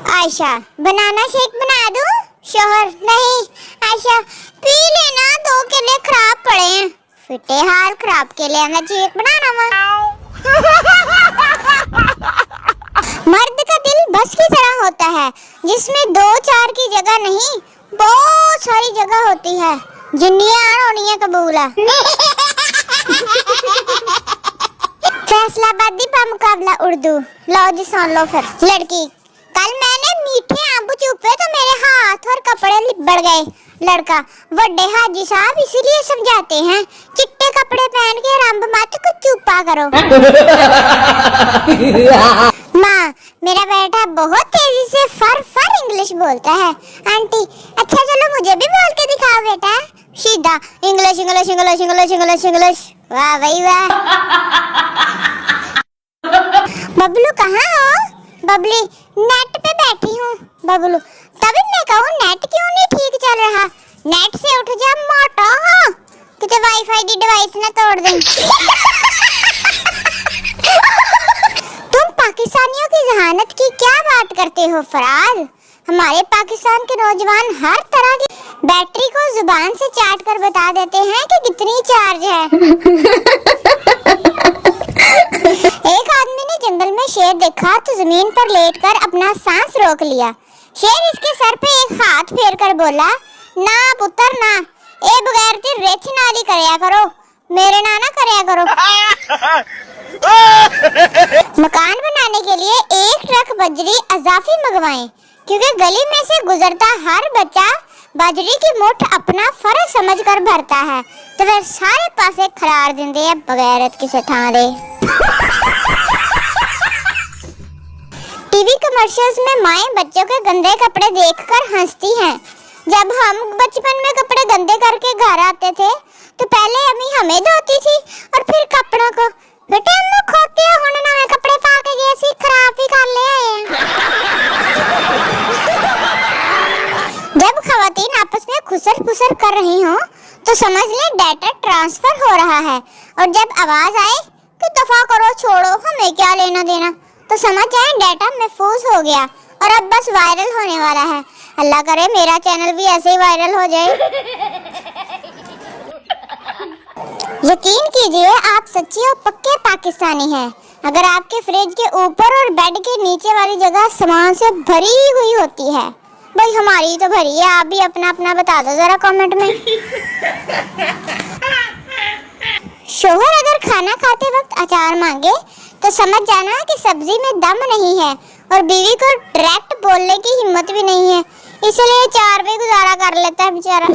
Ayesha banana shake बना दूं? शोहर नहीं। आयशा पी लेना, 2 केले खराब पड़े हैं। फिटे हाल खराब केले ना शेक बनाना मर्द का दिल बस की तरह होता है जिसमें 2-4 की जगह नहीं बहुत सारी जगह होती है। जिन्नियां होनी है कबूला। फैसलाबादी का मुकाबला उर्दू। लो जी सुन लो फिर। लड़की, कल मैंने मीठे आंब चूपे तो मेरे हाथ और कपड़े लिबड़ गए। लड़का, बड़े हाजी साहब इसीलिए समझाते हैं चिट्टे कपड़े पहन के आंब मत कुछ चूपा करो। माँ, मेरा बेटा बहुत तेजी से फर इंग्लिश बोलता है। आंटी, अच्छा चलो मुझे भी बोल के दिखाओ बेटा। सीधा English English English English English English. वाह भाई वाह। बबलू कहाँ हो? बबली, नेट पे बैठी हूँ। बबलू, तभी मैं कहूँ नेट क्यों नहीं ठीक चल रहा? नेट से उठ जा मोटा, किते वाईफाई की डिवाइस ना तोड़ दें। तुम पाकिस्तानियों की जहानत की क्या बात करते हो फराज? हमारे पाकिस्तान के नौजवान हर तरह की बैटरी को जुबान से चाट कर बता देते हैं कि कितनी चार्ज है। एक आदमी ने जंगल में शेर देखा तो जमीन पर लेटकर अपना सांस रोक लिया। शेर इसके सर पे एक हाथ फेर कर बोला, ना पुत्र ना, ए बगैर ती रेछ नाली करया करो, मेरे ना करया करो। मकान बनाने के लिए 1 ट्रक बजरी अजाफी मंगवाएं, क्योंकि गली में से गुजरता हर बच्चा बाजरी की मुठ अपना फर्ज समझकर भरता है, तो फिर सारे पासे खरार दिंदे है बगैरत किसे थां दे। टीवी कमर्शियल्स में माएं बच्चों के गंदे कपड़े देखकर हंसती हैं। जब हम बचपन में कपड़े गंदे करके घर आते थे तो पहले अम्मी हमें धोती थी और फिर कपड़ों को। बेटे अम्मू खोते हुण नवे कपड़े पा के गए सी, खराब ही कर ले आए हैं। जब खवातीन आपस में खुसर-फुसर कर रही हों तो समझ लें डाटा ट्रांसफर हो रहा है, और जब आवाज आए कि दफा करो छोड़ो हमें क्या लेना देना, तो समझ जाएं डाटा महफूज हो गया और अब बस वायरल होने वाला है। अल्लाह करे मेरा चैनल भी ऐसे ही वायरल हो जाए। यकीन कीजिए आप सच्चे और पक्के पाकिस्तानी हैं अगर आपके फ्रिज के ऊपर और बेड के नीचे वाली जगह सामान से भरी हुई होती है। भाई हमारी तो भरी है, आप भी अपना अपना बता दो जरा कमेंट में। शोहर अगर खाना खाते वक्त अचार मांगे तो समझ जाना कि सब्जी में दम नहीं है और बीवी को डायरेक्ट बोलने की हिम्मत भी नहीं है, इसलिए 4 भी गुजारा कर लेता है बेचारा।